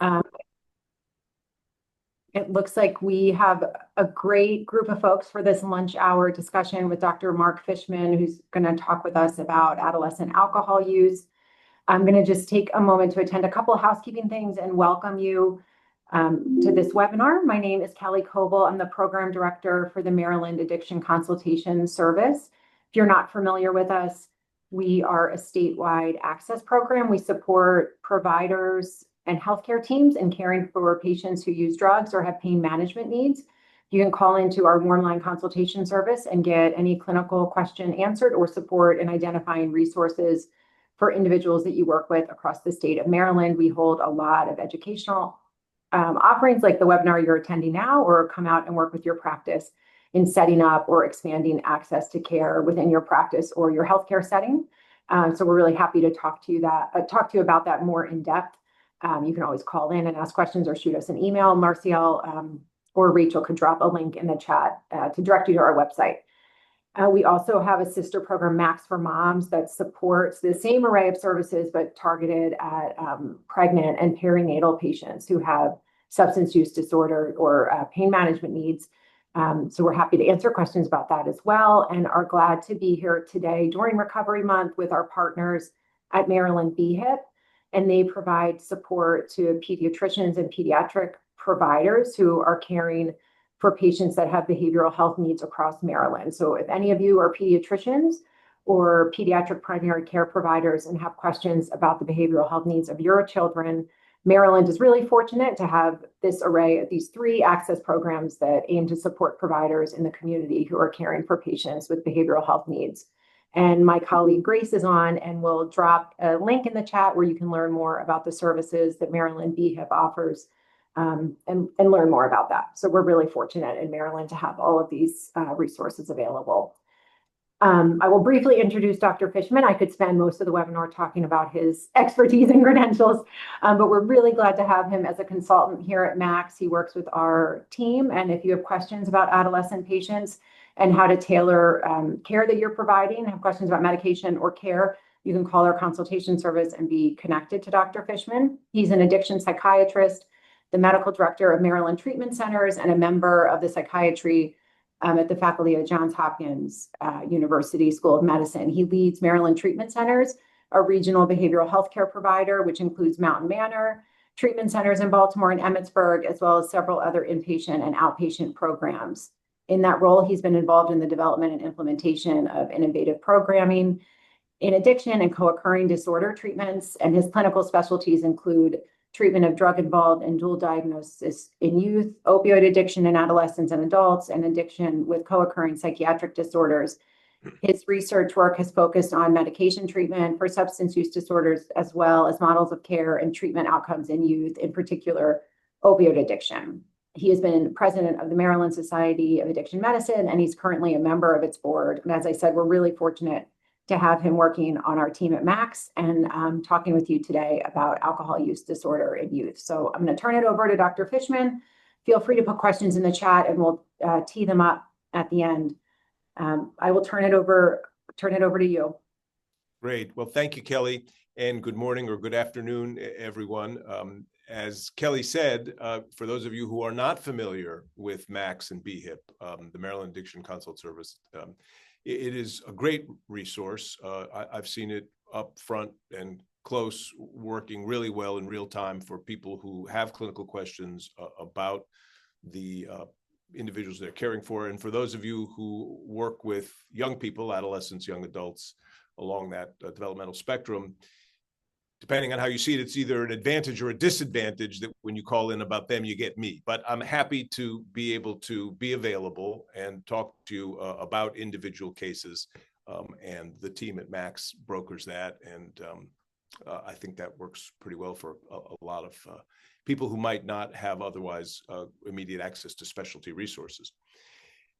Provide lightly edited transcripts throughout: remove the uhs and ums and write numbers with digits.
Um, it looks like we have a great group of folks for this lunch hour discussion with Dr. Mark Fishman, who's going to talk with us about adolescent alcohol use. I'm going to just take a moment to attend a couple of housekeeping things and welcome you to this webinar. My name is Kelly Coble. I'm the program director for the Maryland Addiction Consultation Service. If you're not familiar with us, we are a statewide access program. We support providers and healthcare teams in caring for patients who use drugs or have pain management needs. You can call into our warm line consultation service and get any clinical question answered or support in identifying resources for individuals that you work with across the state of Maryland. We hold a lot of educational offerings like the webinar you're attending now, or come out and work with your practice in setting up or expanding access to care within your practice or your healthcare setting. So we're really happy to talk to you about that more in depth. You can always call in and ask questions or shoot us an email. Marcial or Rachel could drop a link in the chat to direct you to our website. We also have a sister program, Max for Moms, that supports the same array of services, but targeted at pregnant and perinatal patients who have substance use disorder or pain management needs. So we're happy to answer questions about that as well, and are glad to be here today during Recovery Month with our partners at Maryland BHIP. And they provide support to pediatricians and pediatric providers who are caring for patients that have behavioral health needs across Maryland. So if any of you are pediatricians or pediatric primary care providers and have questions about the behavioral health needs of your children, Maryland is really fortunate to have this array of these 3 access programs that aim to support providers in the community who are caring for patients with behavioral health needs. And my colleague Grace is on and will drop a link in the chat where you can learn more about the services that Maryland BHIP offers and learn more about that. So we're really fortunate in Maryland to have all of these resources available. I will briefly introduce Dr. Fishman. I could spend most of the webinar talking about his expertise and credentials, but we're really glad to have him as a consultant here at Max. He works with our team, and if you have questions about adolescent patients and how to tailor care that you're providing, have questions about medication or care, you can call our consultation service and be connected to Dr. Fishman. He's an addiction psychiatrist, the medical director of Maryland Treatment Centers, and a member of the psychiatry at the faculty of Johns Hopkins University School of Medicine. He leads Maryland Treatment Centers, a regional behavioral health care provider, which includes Mountain Manor Treatment Centers in Baltimore and Emmitsburg, as well as several other inpatient and outpatient programs. In that role, he's been involved in the development and implementation of innovative programming in addiction and co-occurring disorder treatments, and his clinical specialties include treatment of drug-involved and dual diagnosis in youth, opioid addiction in adolescents and adults, and addiction with co-occurring psychiatric disorders. His research work has focused on medication treatment for substance use disorders, as well as models of care and treatment outcomes in youth, in particular opioid addiction. He has been president of the Maryland Society of Addiction Medicine, and he's currently a member of its board. And as I said, we're really fortunate to have him working on our team at Max and talking with you today about alcohol use disorder in youth. So I'm going to turn it over to Dr. Fishman. Feel free to put questions in the chat and we'll tee them up at the end. I will turn it over to you. Great. Well, thank you, Kelly, and good morning or good afternoon, everyone. As Kelly said, for those of you who are not familiar with Max and BHIP, the Maryland Addiction Consult Service, it is a great resource. I've seen it up front and close, working really well in real time for people who have clinical questions about the individuals they're caring for. And for those of you who work with young people, adolescents, young adults along that developmental spectrum, depending on how you see it, it's either an advantage or a disadvantage that when you call in about them, you get me. But I'm happy to be able to be available and talk to you about individual cases. And the team at Max brokers that. And I think that works pretty well for a lot of people who might not have otherwise immediate access to specialty resources.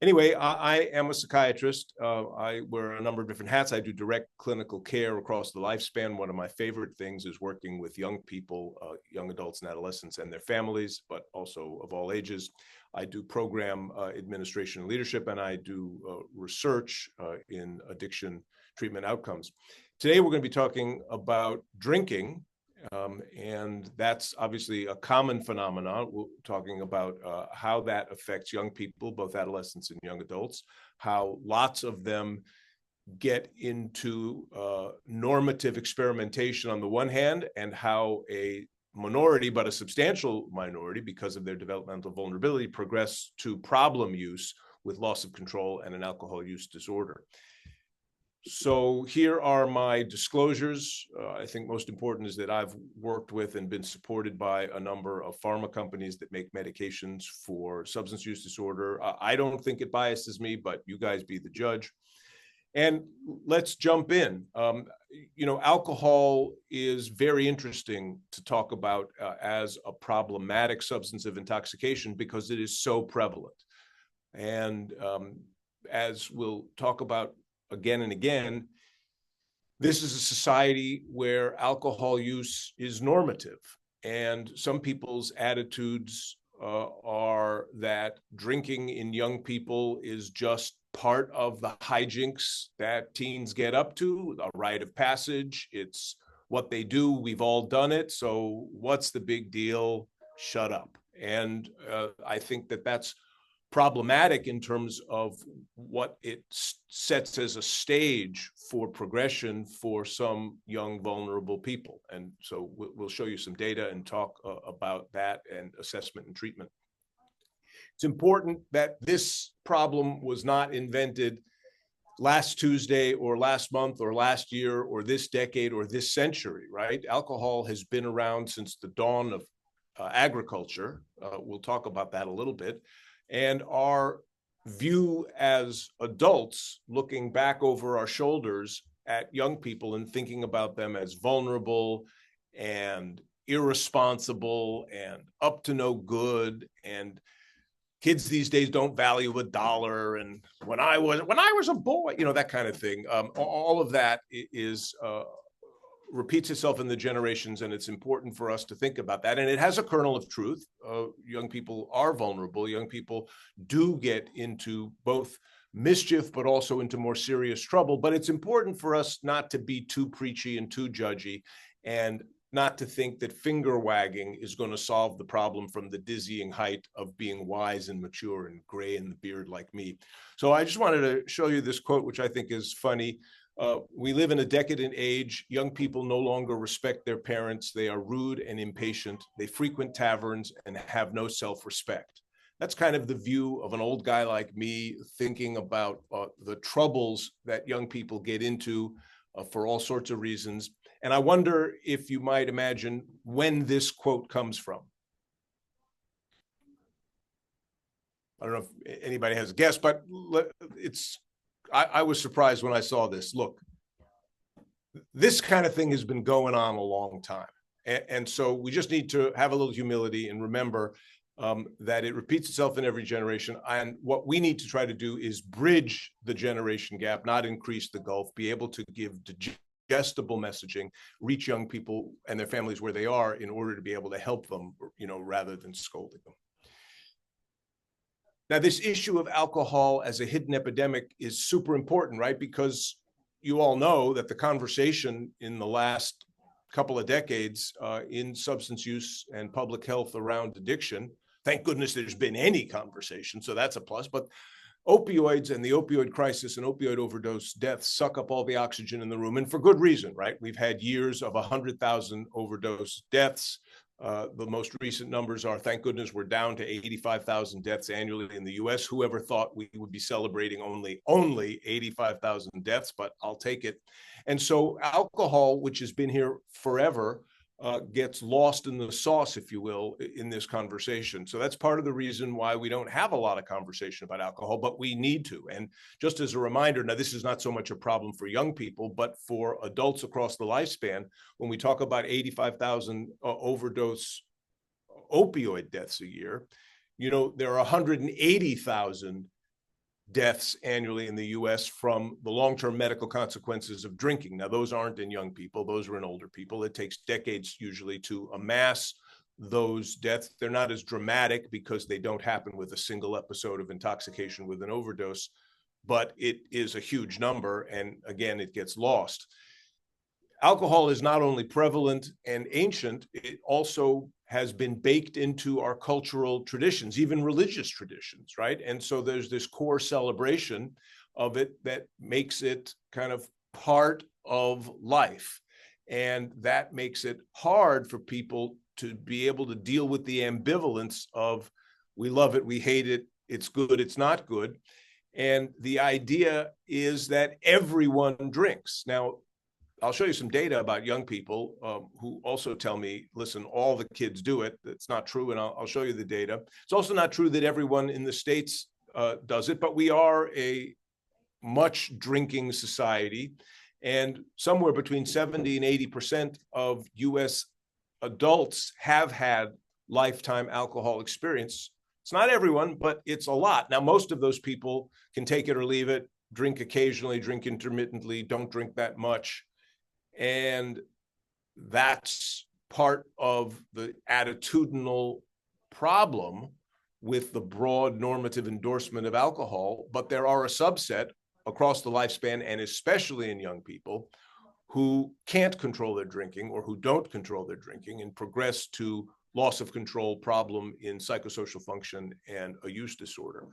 Anyway, I am a psychiatrist. I wear a number of different hats. I do direct clinical care across the lifespan. One of my favorite things is working with young people, young adults and adolescents and their families, but also of all ages. I do program administration and leadership, and I do research in addiction treatment outcomes. Today, we're going to be talking about drinking And that's obviously a common phenomenon. We're talking about how that affects young people, both adolescents and young adults, how lots of them get into normative experimentation on the one hand, and how a minority, but a substantial minority, because of their developmental vulnerability, progress to problem use with loss of control and an alcohol use disorder. So here are my disclosures. I think most important is that I've worked with and been supported by a number of pharma companies that make medications for substance use disorder. I don't think it biases me, but you guys be the judge. And let's jump in. Alcohol is very interesting to talk about as a problematic substance of intoxication because it is so prevalent. And as we'll talk about again and again, this is a society where alcohol use is normative. And some people's attitudes are that drinking in young people is just part of the hijinks that teens get up to, a rite of passage. It's what they do. We've all done it. So what's the big deal? Shut up. And I think that that's problematic in terms of what it sets as a stage for progression for some young, vulnerable people. And so we'll show you some data and talk about that and assessment and treatment. It's important that this problem was not invented last Tuesday or last month or last year or this decade or this century, right? Alcohol has been around since the dawn of agriculture. We'll talk about that a little bit. And our view as adults, looking back over our shoulders at young people and thinking about them as vulnerable and irresponsible and up to no good, and kids these days don't value $1, and when I was a boy, that kind of thing. All of that is repeats itself in the generations, and it's important for us to think about that. And it has a kernel of truth. Young people are vulnerable. Young people do get into both mischief, but also into more serious trouble. But it's important for us not to be too preachy and too judgy, and not to think that finger wagging is going to solve the problem from the dizzying height of being wise and mature and gray in the beard like me. So I just wanted to show you this quote, which I think is funny. We live in a decadent age. Young people no longer respect their parents. They are rude and impatient. They frequent taverns and have no self-respect. That's kind of the view of an old guy like me, thinking about the troubles that young people get into for all sorts of reasons. And I wonder if you might imagine when this quote comes from. I don't know if anybody has a guess, but I was surprised when I saw this. Look, this kind of thing has been going on a long time. And so we just need to have a little humility and remember that it repeats itself in every generation. And what we need to try to do is bridge the generation gap, not increase the gulf, be able to give digestible messaging, reach young people and their families where they are in order to be able to help them, rather than scolding them. Now, this issue of alcohol as a hidden epidemic is super important, right? Because you all know that the conversation in the last couple of decades in substance use and public health around addiction, thank goodness there's been any conversation, so that's a plus, but opioids and the opioid crisis and opioid overdose deaths suck up all the oxygen in the room, and for good reason, right? We've had years of 100,000 overdose deaths. The most recent numbers are, thank goodness, we're down to 85,000 deaths annually in the US. Whoever thought we would be celebrating only 85,000 deaths, but I'll take it. And so alcohol, which has been here forever, gets lost in the sauce, if you will, in this conversation. So that's part of the reason why we don't have a lot of conversation about alcohol, but we need to. And just as a reminder, now this is not so much a problem for young people, but for adults across the lifespan. When we talk about 85,000 overdose opioid deaths a year, there are 180,000 deaths annually in the US from the long-term medical consequences of drinking. Now, those aren't in young people, those are in older people. It takes decades usually to amass those deaths. They're not as dramatic because they don't happen with a single episode of intoxication with an overdose, but it is a huge number. And again, it gets lost. alcohol is not only prevalent and ancient, it also has been baked into our cultural traditions, even religious traditions, right? And so there's this core celebration of it that makes it kind of part of life. And that makes it hard for people to be able to deal with the ambivalence of we love it, we hate it, it's good, it's not good. And the idea is that everyone drinks. Now, I'll show you some data about young people who also tell me, listen, all the kids do it. That's not true, and I'll show you the data. It's also not true that everyone in the States does it, but we are a much drinking society, and somewhere between 70 and 80% of US adults have had lifetime alcohol experience. It's not everyone, but it's a lot. Now, most of those people can take it or leave it, drink occasionally, drink intermittently, don't drink that much. And that's part of the attitudinal problem with the broad normative endorsement of alcohol. But there are a subset across the lifespan, and especially in young people, who can't control their drinking or who don't control their drinking and progress to loss of control problem in psychosocial function and a use disorder.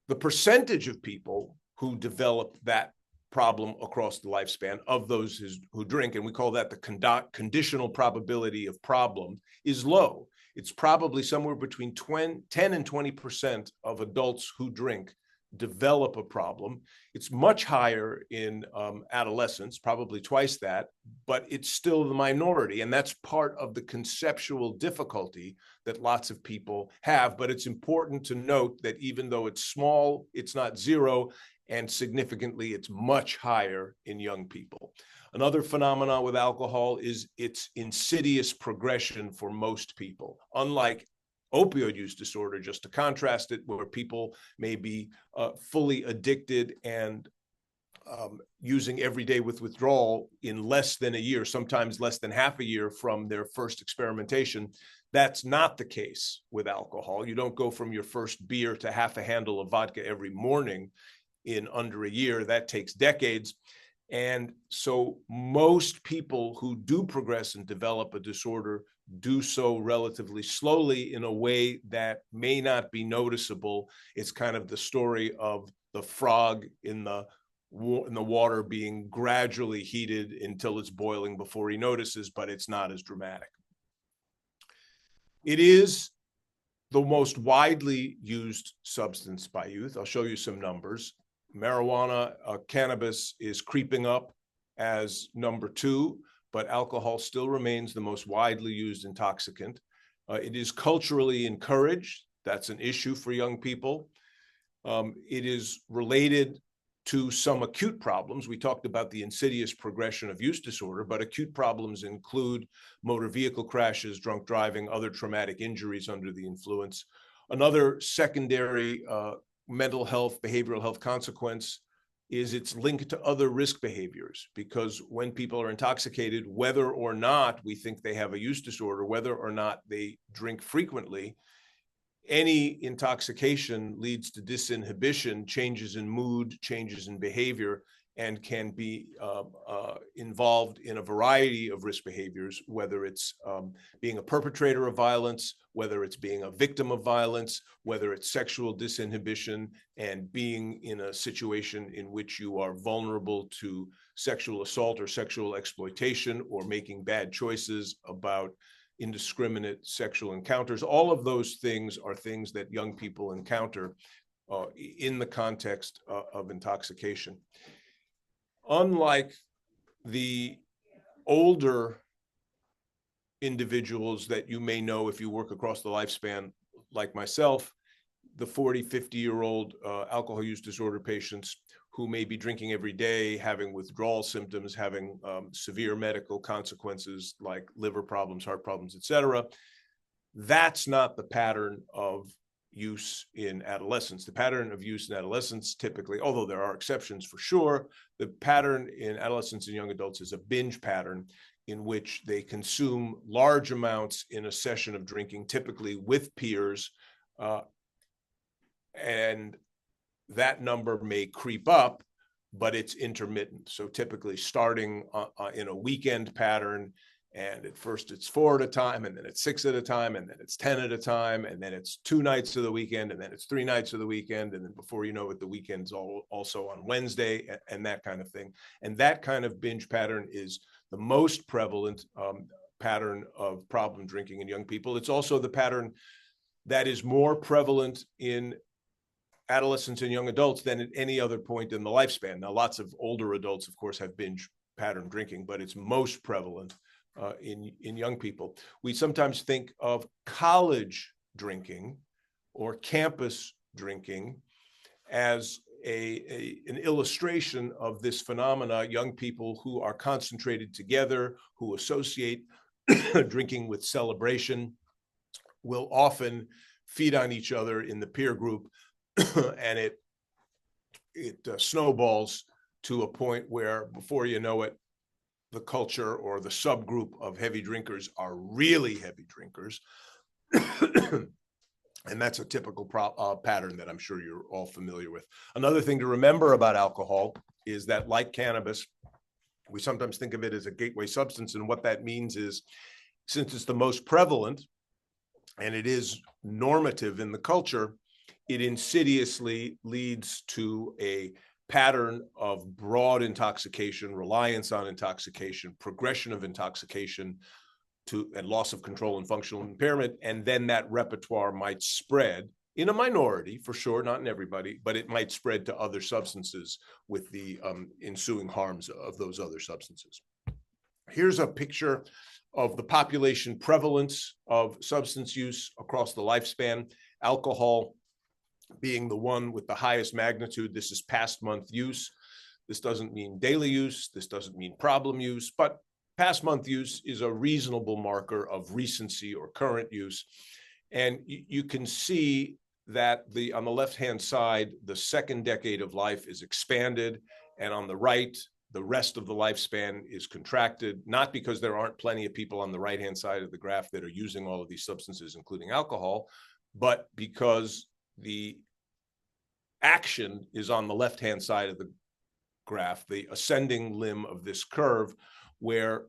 The percentage of people who develop that problem across the lifespan of those who drink, and we call that the conditional probability of problem, is low. It's probably somewhere between 10 and 20% of adults who drink develop a problem. It's much higher in adolescents, probably twice that, but it's still the minority. And that's part of the conceptual difficulty that lots of people have. But it's important to note that even though it's small, it's not zero, and significantly, it's much higher in young people. Another phenomenon with alcohol is its insidious progression for most people. Unlike opioid use disorder, just to contrast it, where people may be fully addicted and using every day with withdrawal in less than a year, sometimes less than half a year from their first experimentation. That's not the case with alcohol. You don't go from your first beer to half a handle of vodka every morning in under a year. That takes decades. And so most people who do progress and develop a disorder do so relatively slowly in a way that may not be noticeable. It's kind of the story of the frog in the water being gradually heated until it's boiling before he notices, but it's not as dramatic. It is the most widely used substance by youth. I'll show you some numbers. Marijuana, cannabis is creeping up as number 2, but alcohol still remains the most widely used intoxicant. It is culturally encouraged. That's an issue for young people. It is related to some acute problems. We talked about the insidious progression of use disorder, but acute problems include motor vehicle crashes, drunk driving, other traumatic injuries under the influence. Another secondary mental health, behavioral health consequence is it's linked to other risk behaviors, because when people are intoxicated, whether or not we think they have a use disorder, whether or not they drink frequently, any intoxication leads to disinhibition, changes in mood, changes in behavior, and can be involved in a variety of risk behaviors, whether it's being a perpetrator of violence, whether it's being a victim of violence, whether it's sexual disinhibition and being in a situation in which you are vulnerable to sexual assault or sexual exploitation, or making bad choices about indiscriminate sexual encounters. All of those things are things that young people encounter in the context of intoxication. Unlike the older individuals that you may know if you work across the lifespan, like myself, the 40, 50-year-old alcohol use disorder patients who may be drinking every day, having withdrawal symptoms, having severe medical consequences like liver problems, heart problems, et cetera. That's not the pattern of use in adolescence. The pattern of use in adolescence typically, although there are exceptions for sure, the pattern in adolescents and young adults is a binge pattern in which they consume large amounts in a session of drinking, typically with peers, and that number may creep up, but it's intermittent. So typically starting in a weekend pattern, and at first it's 4 at a time, and then it's 6 at a time, and then it's 10 at a time, and then it's 2 nights of the weekend, and then it's 3 nights of the weekend, and then before you know it, the weekend's also on Wednesday, and that kind of thing. And that kind of binge pattern is the most prevalent pattern of problem drinking in young people. It's also the pattern that is more prevalent in adolescents and young adults than at any other point in the lifespan. Now, lots of older adults, of course, have binge pattern drinking, but it's most prevalent in young people. We sometimes think of college drinking or campus drinking as an illustration of this phenomena. Young people who are concentrated together, who associate drinking with celebration, will often feed on each other in the peer group, and it snowballs to a point where, before you know it, the culture or the subgroup of heavy drinkers are really heavy drinkers. And that's a typical pattern that I'm sure you're all familiar with. Another thing to remember about alcohol is that, like cannabis, we sometimes think of it as a gateway substance. And what that means is, since it's the most prevalent and it is normative in the culture, it insidiously leads to a pattern of broad intoxication, reliance on intoxication, progression of intoxication and loss of control and functional impairment. And then that repertoire might spread in a minority, for sure, not in everybody, but it might spread to other substances with the ensuing harms of those other substances. Here's a picture of the population prevalence of substance use across the lifespan. Alcohol being the one with the highest magnitude. This is past month use. This doesn't mean daily use. This doesn't mean problem use, but past month use is a reasonable marker of recency or current use. And you can see that on the left-hand side, the second decade of life is expanded, and on the right, the rest of the lifespan is contracted, not because there aren't plenty of people on the right-hand side of the graph that are using all of these substances, including alcohol, but because the action is on the left-hand side of the graph, the ascending limb of this curve, where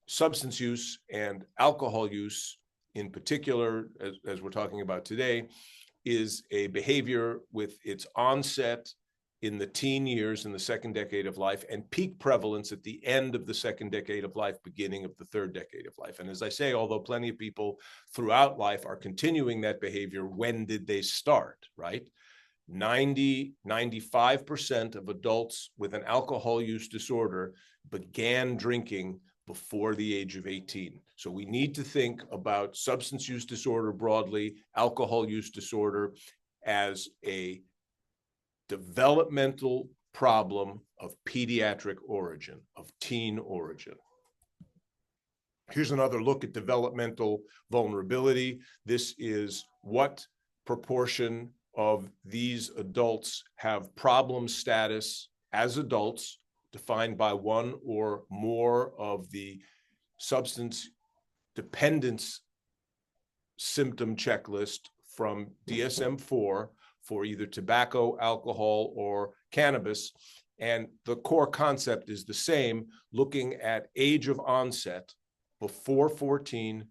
substance use and alcohol use in particular, as we're talking about today, is a behavior with its onset in the teen years in the second decade of life and peak prevalence at the end of the second decade of life, beginning of the third decade of life. And as I say, although plenty of people throughout life are continuing that behavior, when did they start, right? 95% of adults with an alcohol use disorder began drinking before the age of 18. So we need to think about substance use disorder broadly, alcohol use disorder, as a developmental problem of pediatric origin, of teen origin. Here's another look at developmental vulnerability. This is what proportion of these adults have problem status as adults, defined by one or more of the substance dependence symptom checklist from DSM-4 for either tobacco, alcohol, or cannabis. And the core concept is the same, looking at age of onset before 14,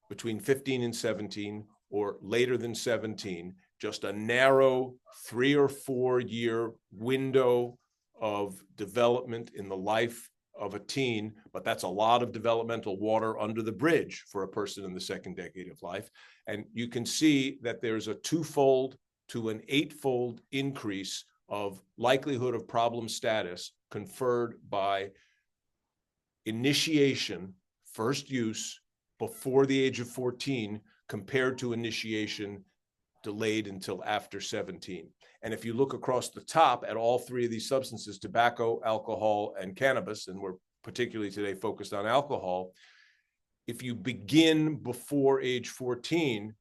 between 15 and 17, or later than 17, just a narrow 3 or 4 year window of development in the life of a teen, but that's a lot of developmental water under the bridge for a person in the second decade of life. And you can see that there's a 2-fold to an 8-fold increase of likelihood of problem status conferred by initiation, first use, before the age of 14, compared to initiation delayed until after 17. And if you look across the top at all 3 of these substances, tobacco, alcohol, and cannabis, and we're particularly today focused on alcohol, if you begin before age 14,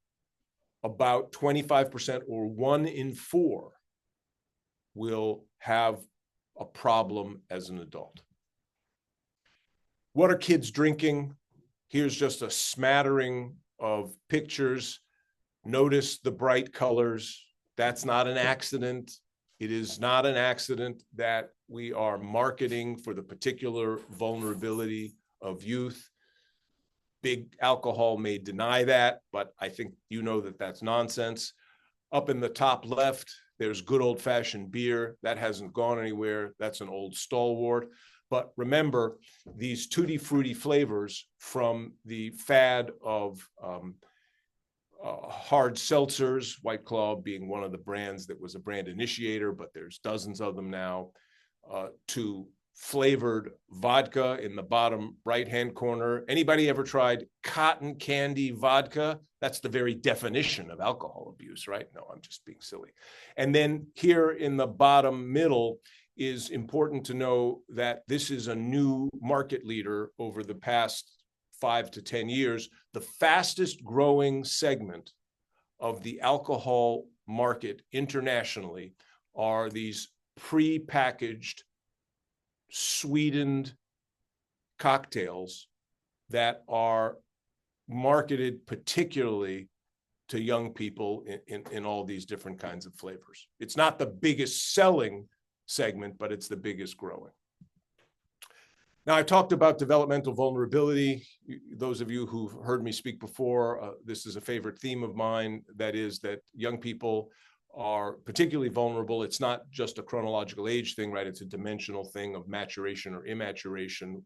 about 25% or 1 in 4 will have a problem as an adult. What are kids drinking? Here's just a smattering of pictures. Notice the bright colors. That's not an accident. It is not an accident that we are marketing for the particular vulnerability of youth. Big alcohol may deny that, but I think you know that that's nonsense. Up in the top left, there's good old-fashioned beer. That hasn't gone anywhere. That's an old stalwart. But remember, these tutti frutti flavors from the fad of hard seltzers, White Claw being one of the brands that was a brand initiator, but there's dozens of them now, to flavored vodka in the bottom right-hand corner. Anybody ever tried cotton candy vodka? That's the very definition of alcohol abuse, right? No, I'm just being silly. And then here in the bottom middle is important to know that this is a new market leader over the past 5 to 10 years. The fastest growing segment of the alcohol market internationally are these pre-packaged, sweetened cocktails that are marketed particularly to young people in all these different kinds of flavors. It's not the biggest selling segment, but it's the biggest growing. Now, I talked about developmental vulnerability. Those of you who've heard me speak before, this is a favorite theme of mine. That is that young people are particularly vulnerable. It's not just a chronological age thing, right? It's a dimensional thing of maturation or immaturation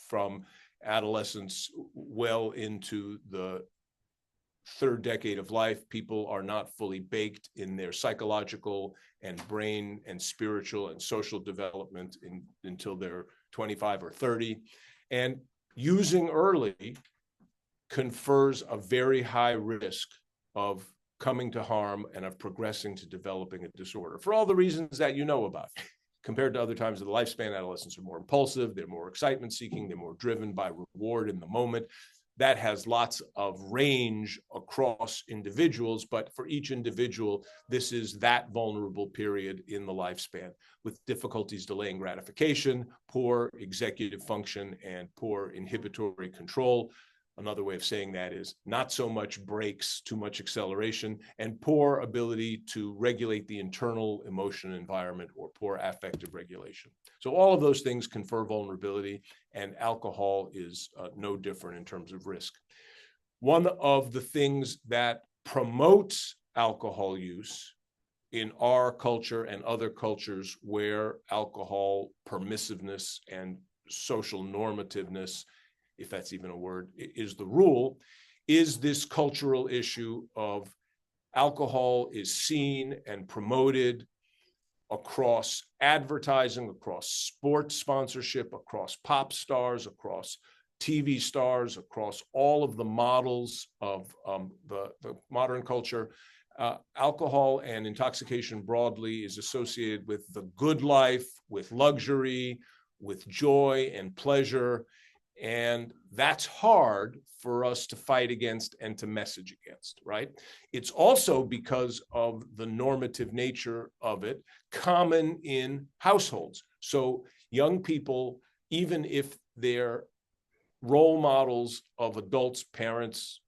from adolescence well into the third decade of life. People are not fully baked in their psychological and brain and spiritual and social development until they're 25 or 30. And using early confers a very high risk of coming to harm and of progressing to developing a disorder for all the reasons that you know about. Compared to other times of the lifespan, adolescents are more impulsive, they're more excitement seeking, they're more driven by reward in the moment. That has lots of range across individuals, but for each individual, this is that vulnerable period in the lifespan with difficulties delaying gratification, poor executive function, and poor inhibitory control. Another way of saying that is not so much brakes, too much acceleration, and poor ability to regulate the internal emotion environment or poor affective regulation. So all of those things confer vulnerability, and alcohol is no different in terms of risk. One of the things that promotes alcohol use in our culture and other cultures where alcohol permissiveness and social normativeness, if that's even a word, is the rule, is this cultural issue of alcohol is seen and promoted across advertising, across sports sponsorship, across pop stars, across TV stars, across all of the models of the modern culture. Alcohol and intoxication broadly is associated with the good life, with luxury, with joy and pleasure. And that's hard for us to fight against and to message against, right? It's also because of the normative nature of it, common in households. So young people, even if they're role models of adults, parents,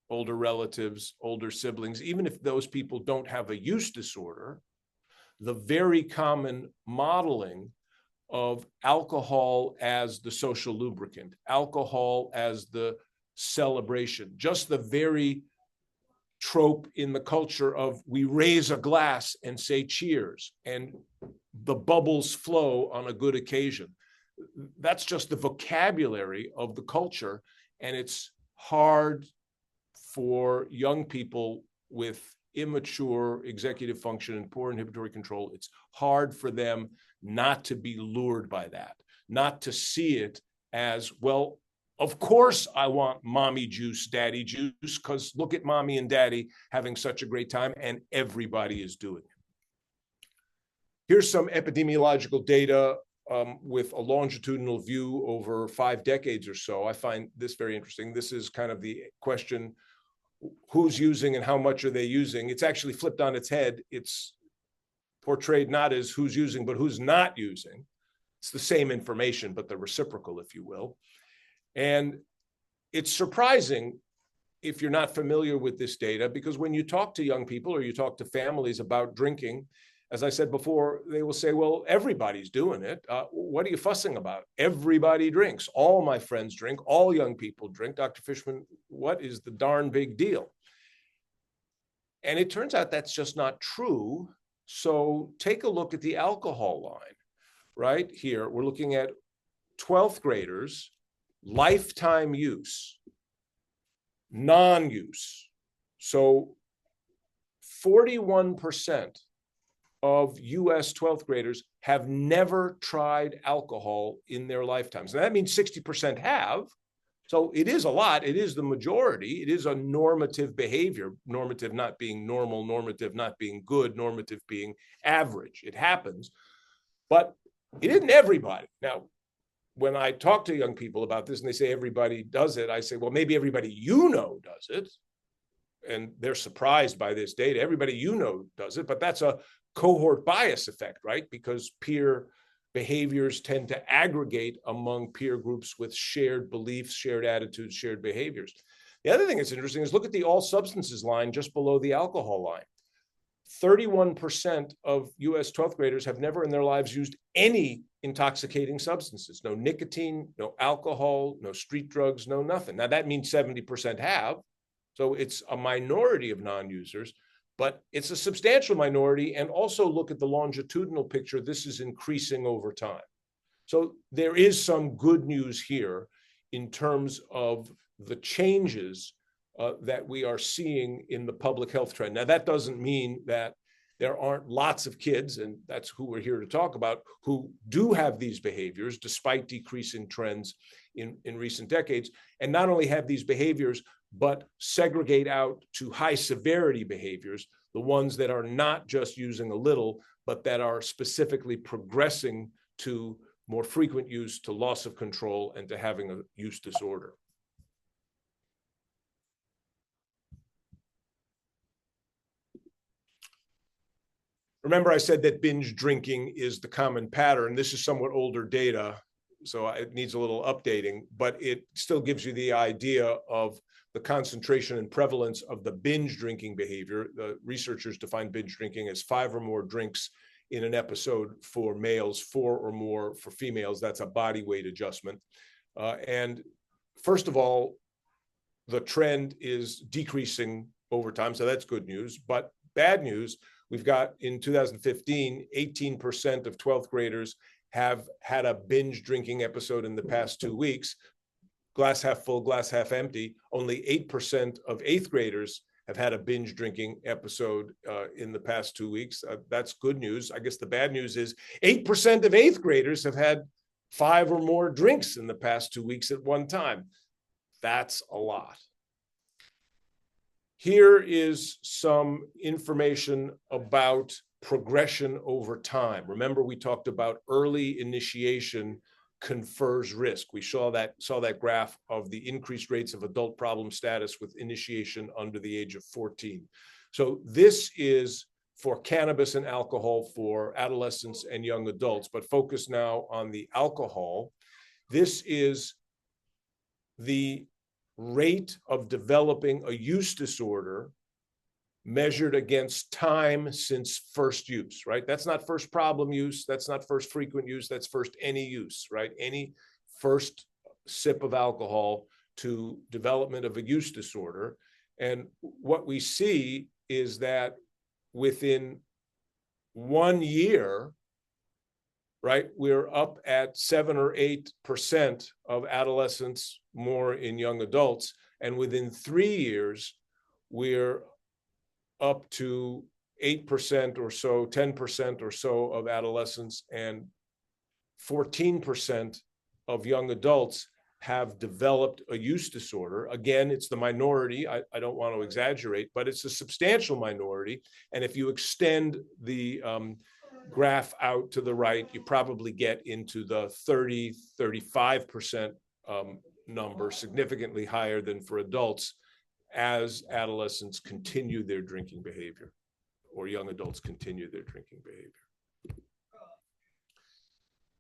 older relatives, older siblings, even if those people don't have a use disorder, the very common modeling of alcohol as the social lubricant, alcohol as the celebration, just the very trope in the culture of we raise a glass and say cheers and the bubbles flow on a good occasion. That's just the vocabulary of the culture, and it's hard for young people with immature executive function and poor inhibitory control. It's hard for them not to be lured by that, not to see it as, well, of course I want mommy juice, daddy juice, because look at mommy and daddy having such a great time and everybody is doing it. Here's some epidemiological data with a longitudinal view over 5 decades or so. I find this very interesting. This is kind of the question, who's using and how much are they using? It's actually flipped on its head. It's portrayed not as who's using, but who's not using. It's the same information, but the reciprocal, if you will. And it's surprising if you're not familiar with this data, because when you talk to young people or you talk to families about drinking, as I said before, they will say, well, everybody's doing it. What are you fussing about? Everybody drinks. All my friends drink. All young people drink. Dr. Fishman, what is the darn big deal? And it turns out that's just not true. So take a look at the alcohol line right here. We're looking at 12th graders, lifetime use, non-use. So 41% of US 12th graders have never tried alcohol in their lifetimes. And that means 60% have. So it is a lot. It is the majority. It is a normative behavior, normative not being normal, normative not being good, normative being average. It happens, but it isn't everybody. Now, when I talk to young people about this and they say everybody does it, I say, well, maybe everybody you know does it. And they're surprised by this data. Everybody you know does it, but that's a cohort bias effect, right? Because peer behaviors tend to aggregate among peer groups with shared beliefs, shared attitudes, shared behaviors. The other thing that's interesting is look at the all substances line just below the alcohol line. 31% of US 12th graders have never in their lives used any intoxicating substances. No nicotine, no alcohol, no street drugs, no nothing. Now that means 70% have. So it's a minority of non-users, but it's a substantial minority. And also look at the longitudinal picture. This is increasing over time. So there is some good news here in terms of the changes that we are seeing in the public health trend. Now, that doesn't mean that there aren't lots of kids, and that's who we're here to talk about, who do have these behaviors despite decreasing trends in recent decades, and not only have these behaviors, but segregate out to high severity behaviors, the ones that are not just using a little, but that are specifically progressing to more frequent use, to loss of control, and to having a use disorder. Remember, I said that binge drinking is the common pattern. This is somewhat older data, so it needs a little updating, but it still gives you the idea of the concentration and prevalence of the binge drinking behavior. The researchers define binge drinking as 5 or more drinks in an episode for males, 4 or more for females. That's a body weight adjustment. And first of all, the trend is decreasing over time, so that's good news. But bad news, we've got in 2015, 18% of 12th graders have had a binge drinking episode in the past 2 weeks. Glass half full, glass half empty. Only 8% of 8th graders have had a binge drinking episode in the past 2 weeks. That's good news. I guess the bad news is 8% of 8th graders have had 5 or more drinks in the past 2 weeks at one time. That's a lot. Here is some information about progression over time. Remember, we talked about early initiation confers risk. We saw that graph of the increased rates of adult problem status with initiation under the age of 14. So this is for cannabis and alcohol for adolescents and young adults, but focus now on the alcohol. This is the rate of developing a use disorder measured against time since first use, right? That's not first problem use. That's not first frequent use. That's first any use, right? Any first sip of alcohol to development of a use disorder. And what we see is that within 1 year, right, we're up at 7 or 8% of adolescents, more in young adults. And within 3 years, we're up to 8% or so, 10% or so of adolescents, and 14% of young adults have developed a use disorder. Again, it's the minority. I don't want to exaggerate, but it's a substantial minority. And if you extend the graph out to the right, you probably get into the 30, 35% number, significantly higher than for adults, as adolescents continue their drinking behavior, or young adults continue their drinking behavior.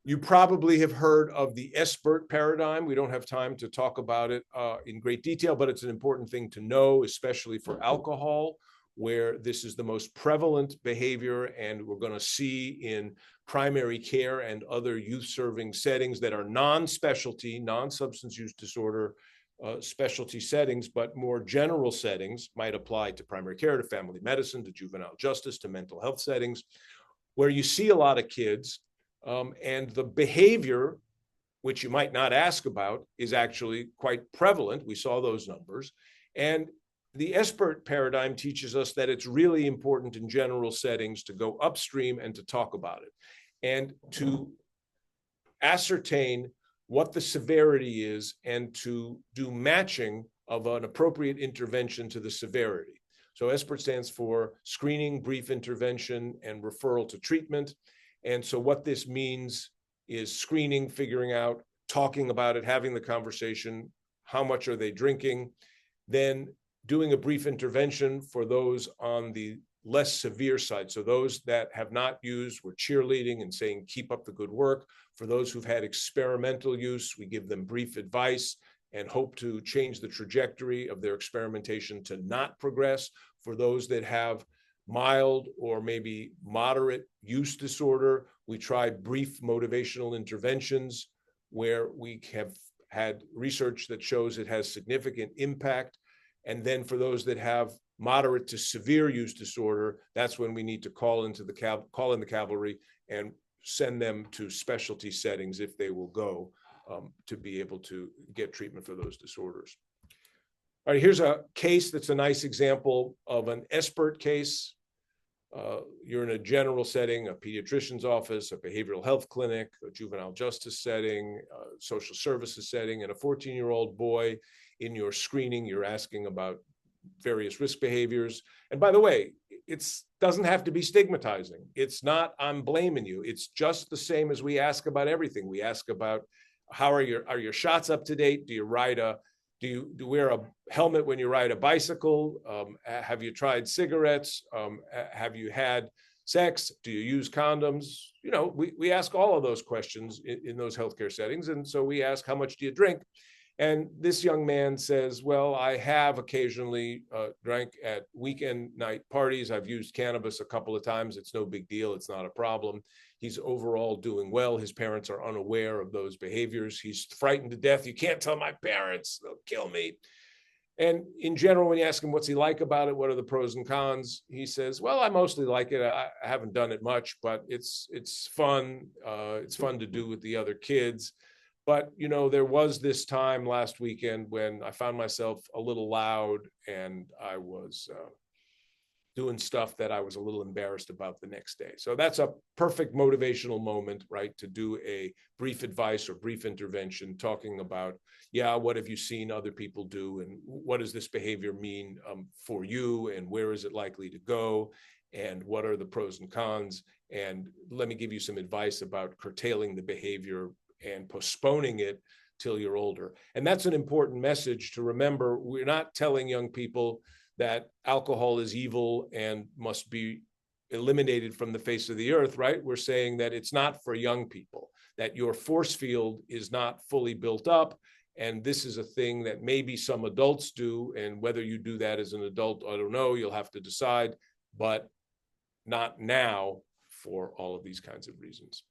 You probably have heard of the SBIRT paradigm. We don't have time to talk about it in great detail, but it's an important thing to know, especially for alcohol. where this is the most prevalent behavior, and we're going to see in primary care and other youth-serving settings that are non-specialty, non-substance use disorder specialty settings, but more general settings might apply to primary care, to family medicine, to juvenile justice, to mental health settings, where you see a lot of kids, and the behavior, which you might not ask about, is actually quite prevalent. We saw those numbers. And the SBIRT paradigm teaches us that it's really important in general settings to go upstream and to talk about it and to ascertain what the severity is and to do matching of an appropriate intervention to the severity. So SBIRT stands for screening, brief intervention, and referral to treatment. And so what this means is screening, figuring out, talking about it, having the conversation, how much are they drinking, then doing a brief intervention for those on the less severe side. So those that have not used, we're cheerleading and saying, keep up the good work. For those who've had experimental use, we give them brief advice and hope to change the trajectory of their experimentation to not progress. For those that have mild or maybe moderate use disorder, we try brief motivational interventions where we have had research that shows it has significant impact. And then for those that have moderate to severe use disorder, that's when we need to call in the cavalry and send them to specialty settings if they will go, to be able to get treatment for those disorders. All right, here's a case that's a nice example of an SBIRT case. You're in a general setting, a pediatrician's office, a behavioral health clinic, a juvenile justice setting, a social services setting, and a 14-year-old boy. In your screening, you're asking about various risk behaviors. And by the way, it doesn't have to be stigmatizing. It's not, I'm blaming you. It's just the same as we ask about everything. We ask about, how are your shots up to date? Do you wear a helmet when you ride a bicycle? Have you tried cigarettes? Have you had sex? Do you use condoms? You know, we ask all of those questions in those healthcare settings. And so we ask, how much do you drink? And this young man says, well, I have occasionally drank at weekend night parties. I've used cannabis a couple of times. It's no big deal. It's not a problem. He's overall doing well. His parents are unaware of those behaviors. He's frightened to death. You can't tell my parents, they'll kill me. And in general, when you ask him what's he like about it, what are the pros and cons, he says, well, I mostly like it. I haven't done it much, but it's fun. It's fun to do with the other kids. But, you know, there was this time last weekend when I found myself a little loud and I was doing stuff that I was a little embarrassed about the next day. So that's a perfect motivational moment, right? To do a brief advice or brief intervention, talking about, yeah, what have you seen other people do? And what does this behavior mean for you? And where is it likely to go? And what are the pros and cons? And let me give you some advice about curtailing the behavior and postponing it till you're older. And that's an important message to remember. We're not telling young people that alcohol is evil and must be eliminated from the face of the earth, right? We're saying that it's not for young people, that your force field is not fully built up. And this is a thing that maybe some adults do. And whether you do that as an adult, I don't know, you'll have to decide, but not now for all of these kinds of reasons.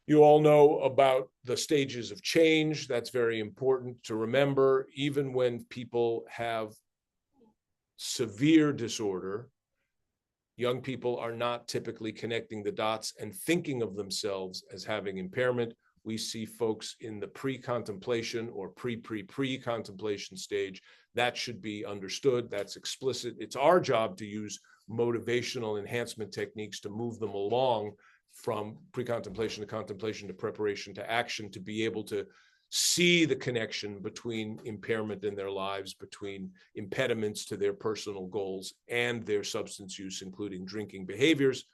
You all know about the stages of change. That's very important to remember. Even when people have severe disorder, young people are not typically connecting the dots and thinking of themselves as having impairment. We see folks in the pre-contemplation or pre-contemplation stage. That should be understood. That's explicit. It's our job to use motivational enhancement techniques to move them along from pre-contemplation to contemplation to preparation to action, to be able to see the connection between impairment in their lives, between impediments to their personal goals and their substance use, including drinking behaviors.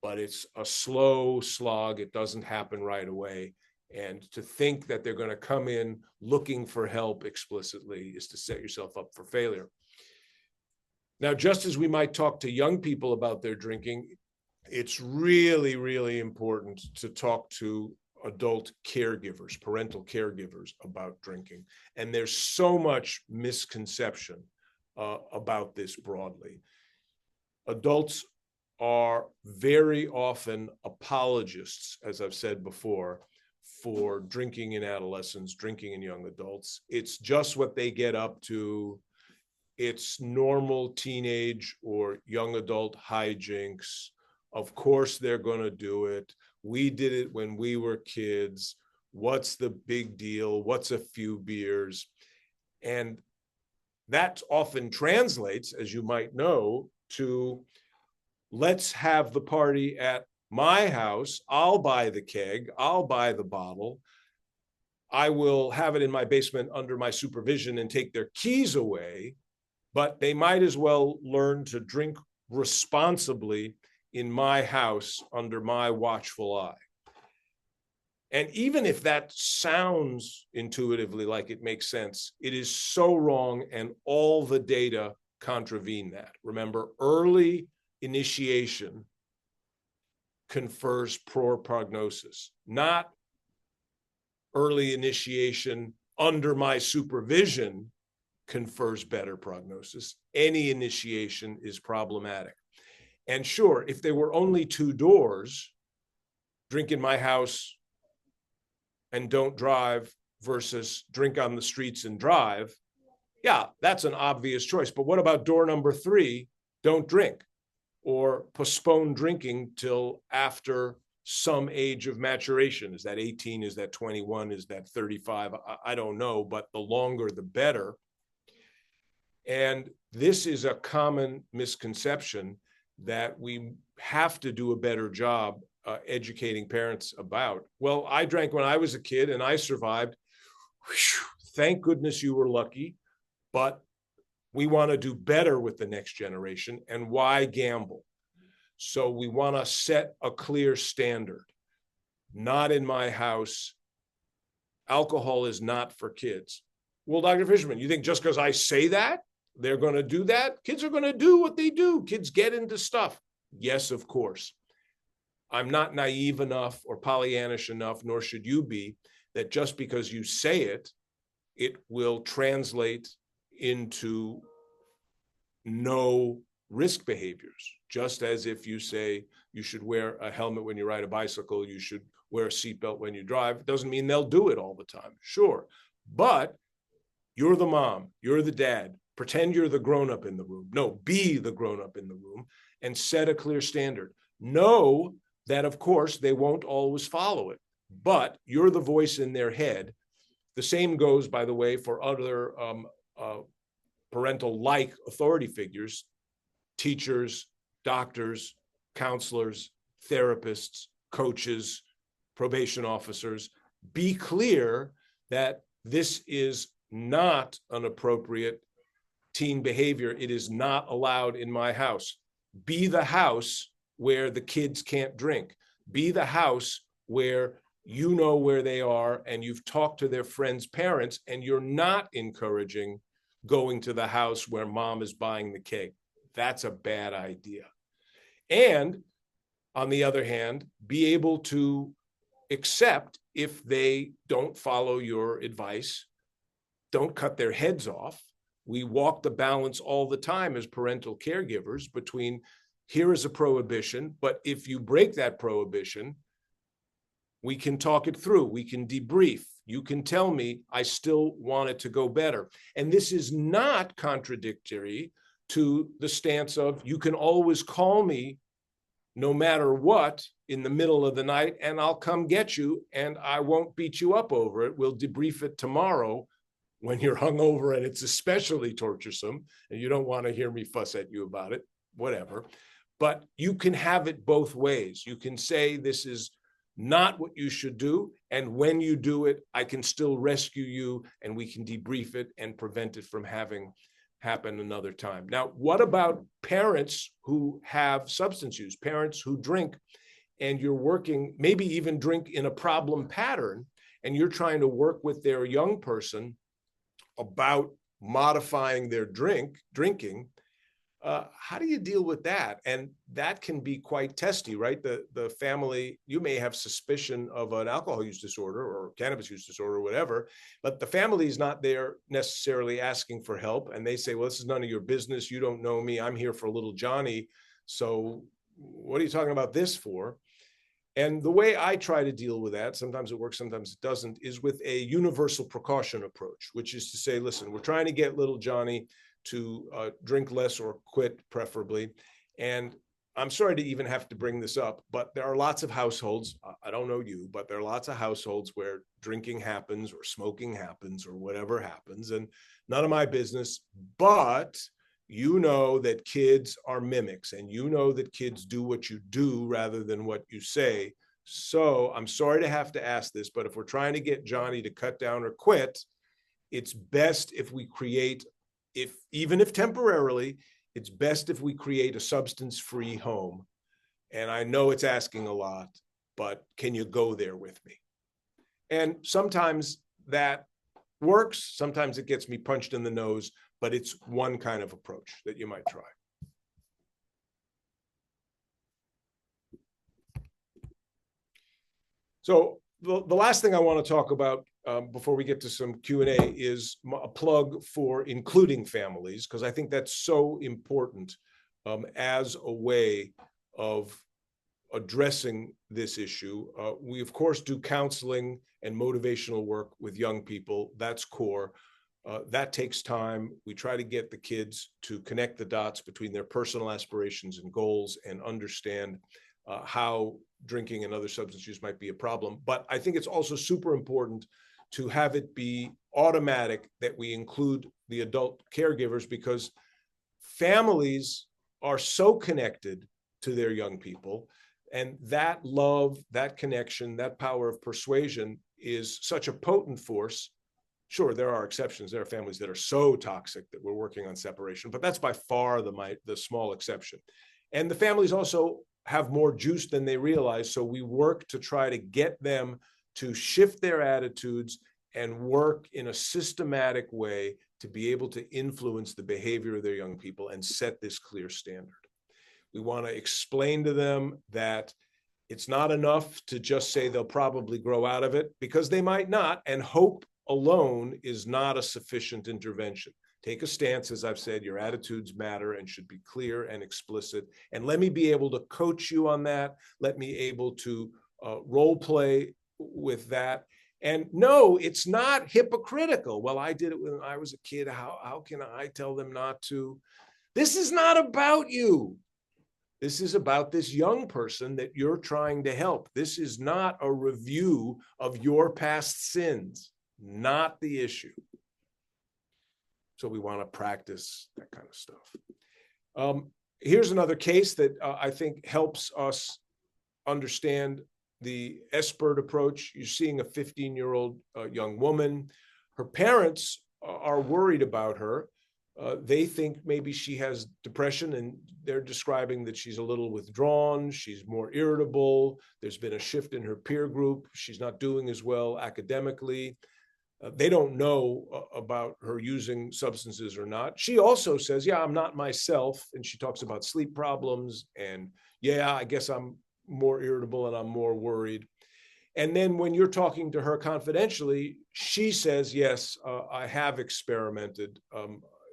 But it's a slow slog. It doesn't happen right away. And to think that they're going to come in looking for help explicitly is to set yourself up for failure. Now, just as we might talk to young people about their drinking, it's really, really important to talk to adult caregivers, parental caregivers about drinking. And there's so much misconception about this broadly. Adults are very often apologists, as I've said before, for drinking in adolescents, drinking in young adults. It's just what they get up to. It's normal teenage or young adult hijinks. Of course, they're going to do it. We did it when we were kids. What's the big deal? What's a few beers? And that often translates, as you might know, to let's have the party at my house. I'll buy the keg. I'll buy the bottle. I will have it in my basement under my supervision and take their keys away, but they might as well learn to drink responsibly in my house under my watchful eye. And even if that sounds intuitively like it makes sense, it is so wrong, and all the data contravene that. Remember, early initiation confers poor prognosis, not early initiation under my supervision confers better prognosis. Any initiation is problematic. And sure, if there were only two doors, drink in my house and don't drive versus drink on the streets and drive, yeah, that's an obvious choice. But what about door number 3, don't drink, or postpone drinking till after some age of maturation? Is that 18? Is that 21? Is that 35? I don't know, but the longer, the better. And this is a common misconception that we have to do a better job educating parents about. Well, I drank when I was a kid and I survived. Whew, thank goodness you were lucky, but we want to do better with the next generation. And why gamble? So we want to set a clear standard. Not in my house. Alcohol is not for kids. Well, Dr. Fishman, you think just because I say that, they're going to do that? Kids are going to do what they do. Kids get into stuff. Yes, of course. I'm not naive enough or Pollyannish enough, nor should you be, that just because you say it, it will translate into no risk behaviors. Just as if you say you should wear a helmet when you ride a bicycle, you should wear a seatbelt when you drive, it doesn't mean they'll do it all the time. Sure. But you're the mom, you're the dad. Pretend you're the grown-up in the room. No, be the grown-up in the room and set a clear standard. Know that, of course, they won't always follow it, but you're the voice in their head. The same goes, by the way, for other parental-like authority figures, teachers, doctors, counselors, therapists, coaches, probation officers. Be clear that this is not an appropriate teen behavior. It is not allowed in my house. Be the house where the kids can't drink. Be the house where you know where they are and you've talked to their friends' parents, and you're not encouraging going to the house where mom is buying the cake. That's a bad idea. And on the other hand, be able to accept if they don't follow your advice. Don't cut their heads off. We walk the balance all the time as parental caregivers between here is a prohibition, but if you break that prohibition, we can talk it through. We can debrief. You can tell me I still want it to go better. And this is not contradictory to the stance of you can always call me no matter what in the middle of the night and I'll come get you and I won't beat you up over it. We'll debrief it tomorrow when you're hungover and it's especially torturesome and you don't want to hear me fuss at you about it, whatever. But you can have it both ways. You can say this is not what you should do, and when you do it, I can still rescue you and we can debrief it and prevent it from having happen another time. Now, what about parents who have substance use, parents who drink, and you're working, maybe even drink in a problem pattern, and you're trying to work with their young person about modifying their drinking? How do you deal with that? And that can be quite testy, right? The family, you may have suspicion of an alcohol use disorder or cannabis use disorder or whatever, but the family is not there necessarily asking for help. And they say, well, this is none of your business. You don't know me. I'm here for little Johnny. So what are you talking about this for? And the way I try to deal with that, sometimes it works, sometimes it doesn't, is with a universal precaution approach, which is to say, listen, we're trying to get little Johnny to drink less or quit, preferably. And I'm sorry to even have to bring this up, but there are lots of households, I don't know you, but there are lots of households where drinking happens or smoking happens or whatever happens, and none of my business, but you know that kids are mimics and you know that kids do what you do rather than what you say. So I'm sorry to have to ask this, but if we're trying to get Johnny to cut down or quit, it's best if we create, even if temporarily, it's best if we create a substance-free home. And I know it's asking a lot, but can you go there with me? And sometimes that works. Sometimes it gets me punched in the nose, but it's one kind of approach that you might try. So the last thing I want to talk about before we get to some Q&A is a plug for including families, because I think that's so important as a way of addressing this issue. We, of course, do counseling and motivational work with young people. That's core. That takes time. We try to get the kids to connect the dots between their personal aspirations and goals and understand how drinking and other substance use might be a problem. But I think it's also super important to have it be automatic that we include the adult caregivers, because families are so connected to their young people. And that love, that connection, that power of persuasion is such a potent force. Sure, there are exceptions. There are families that are so toxic that we're working on separation, but that's by far the small exception. And the families also have more juice than they realize. So we work to try to get them to shift their attitudes and work in a systematic way to be able to influence the behavior of their young people and set this clear standard. We want to explain to them that it's not enough to just say they'll probably grow out of it, because they might not, and hope alone is not a sufficient intervention. Take a stance, as I've said, your attitudes matter and should be clear and explicit. And let me be able to coach you on that. Let me able to role play with that. And no, it's not hypocritical. Well, I did it when I was a kid. How can I tell them not to? This is not about you. This is about this young person that you're trying to help. This is not a review of your past sins, not the issue. So we want to practice that kind of stuff. Here's another case that I think helps us understand the SBIRT approach. You're seeing a 15-year-old young woman. Her parents are worried about her. They think maybe she has depression, and they're describing that she's a little withdrawn, she's more irritable, there's been a shift in her peer group, she's not doing as well academically. They don't know about her using substances or not. She also says, yeah, I'm not myself. And she talks about sleep problems. And yeah, I guess I'm more irritable and I'm more worried. And then when you're talking to her confidentially, she says, yes, I have experimented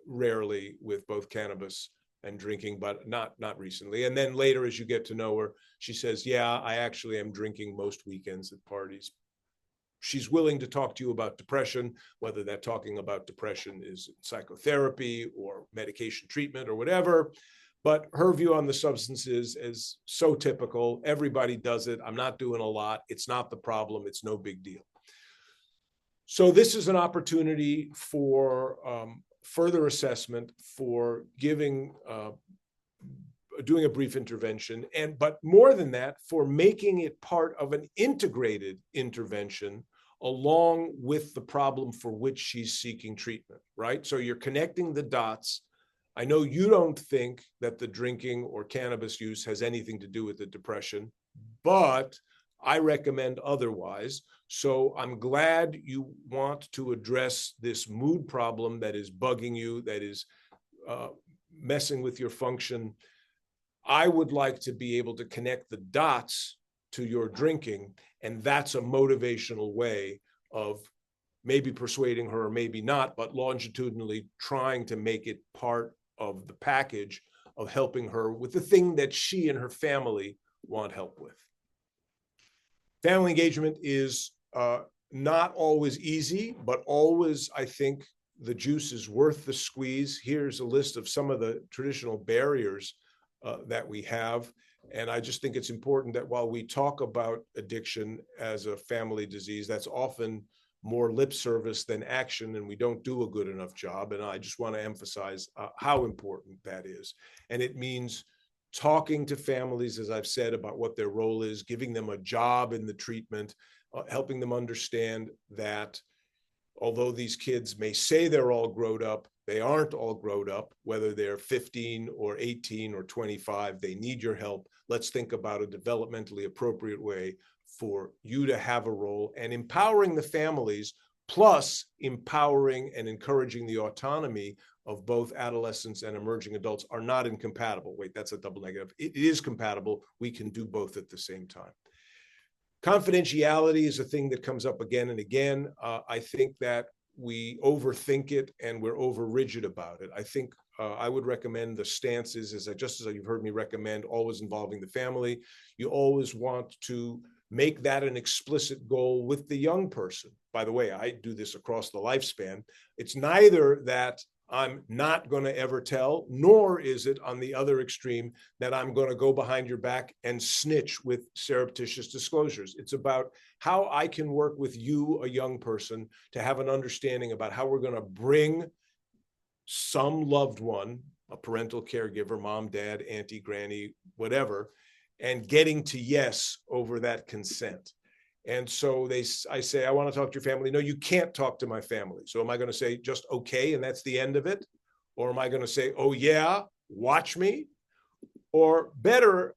rarely with both cannabis and drinking, but not recently. And then later, as you get to know her, she says, yeah, I actually am drinking most weekends at parties. She's willing to talk to you about depression, whether that talking about depression is psychotherapy or medication treatment or whatever. But her view on the substances is so typical. Everybody does it. I'm not doing a lot. It's not the problem. It's no big deal. So this is an opportunity for further assessment, for doing a brief intervention, but more than that, for making it part of an integrated intervention along with the problem for which she's seeking treatment, right? So you're connecting the dots. I know you don't think that the drinking or cannabis use has anything to do with the depression, but I recommend otherwise. So I'm glad you want to address this mood problem that is bugging you, that is messing with your function. I would like to be able to connect the dots to your drinking, and that's a motivational way of maybe persuading her or maybe not, but longitudinally trying to make it part of the package of helping her with the thing that she and her family want help with. Family engagement is not always easy, but always, I think, the juice is worth the squeeze. Here's a list of some of the traditional barriers that we have. And I just think it's important that while we talk about addiction as a family disease, that's often more lip service than action, and we don't do a good enough job. And I just want to emphasize how important that is. And it means talking to families, as I've said, about what their role is, giving them a job in the treatment, helping them understand that although these kids may say they're all grown up, they aren't all grown up, whether they're 15 or 18 or 25, they need your help. Let's think about a developmentally appropriate way for you to have a role, and empowering the families, plus empowering and encouraging the autonomy of both adolescents and emerging adults are not incompatible. Wait, that's a double negative. It is compatible. We can do both at the same time. Confidentiality is a thing that comes up again and again. I think that we overthink it and we're over rigid about it. I think I would recommend the stances, just as you've heard me recommend, always involving the family. You always want to make that an explicit goal with the young person. By the way, I do this across the lifespan. It's neither that I'm not going to ever tell, nor is it on the other extreme that I'm going to go behind your back and snitch with surreptitious disclosures. It's about how I can work with you, a young person, to have an understanding about how we're going to bring some loved one, a parental caregiver, mom, dad, auntie, granny, whatever, and getting to yes over that consent. And so I say, I want to talk to your family. No, you can't talk to my family. So am I going to say just okay, and that's the end of it? Or am I going to say, oh yeah, watch me? Or better,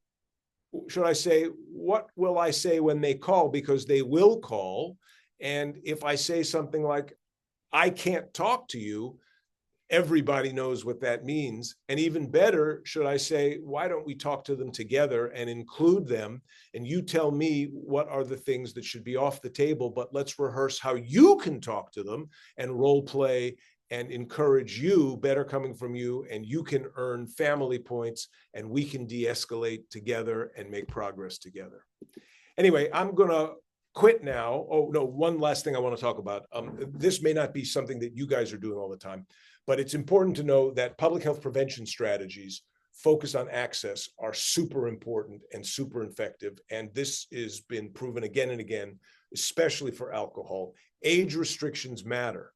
should I say, what will I say when they call? Because they will call. And if I say something like, I can't talk to you, everybody knows what that means. And even better, should I say, why don't we talk to them together and include them? And you tell me what are the things that should be off the table, but let's rehearse how you can talk to them and role play and encourage you, better coming from you, and you can earn family points and we can de-escalate together and make progress together. Anyway, I'm going to quit now. Oh, no, one last thing I want to talk about. This may not be something that you guys are doing all the time, but it's important to know that public health prevention strategies focused on access are super important and super effective. And this has been proven again and again, especially for alcohol. Age restrictions matter.